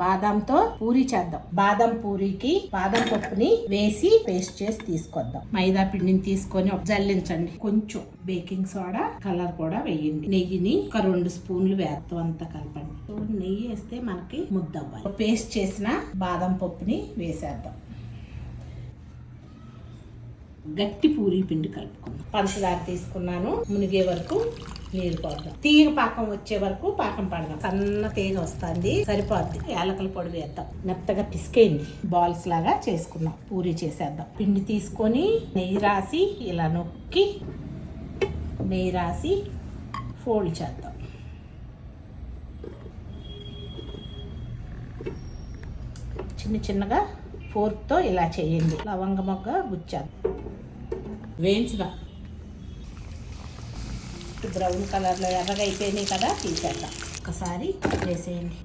బాదంతో పూరి చేద్దాం. బాదం పూరికి బాదం పప్పుని వేసి పేస్ట్ చేసి తీసుకొద్దాం. మైదా పిండిని తీసుకొని జల్లించండి. కొంచెం బేకింగ్ సోడా, కలర్ కూడా వేయండి. నెయ్యిని ఒక 2 స్పూన్లు వేస్తాం, అంతా కలపండి. నెయ్యి వేస్తే మనకి ముద్ద అవ్వాలి. పేస్ట్ చేసిన బాదం పప్పుని వేసేద్దాం. గట్టి పూరి పిండి కలుపుకుందాం. పంచదార తీసుకున్నాను, మునిగే వరకు నీరు పోద్దాం. తీగ పాకం వచ్చే వరకు పాకం పడదాం. సన్న తీగ వస్తుంది, సరిపోద్ది. యాలకల పొడి వేద్దాం. మెత్తగా పిసికేయండి. బాల్స్ లాగా చేసుకున్నాం. పూరి చేసేద్దాం. పిండి తీసుకొని నెయ్యి రాసి ఇలా నొక్కి నెయ్యి రాసి ఫోల్డ్ చేద్దాం. చిన్న చిన్నగా ఫోర్క్తో ఇలా చేయండి. లవంగ మొగ్గ గుచ్చాను. వేయించుదాం. బ్రౌన్ కలర్లో ఎర్రగా అయిపోయినాయి కదా, తీసేద్దాం. ఒకసారి వేసేయండి.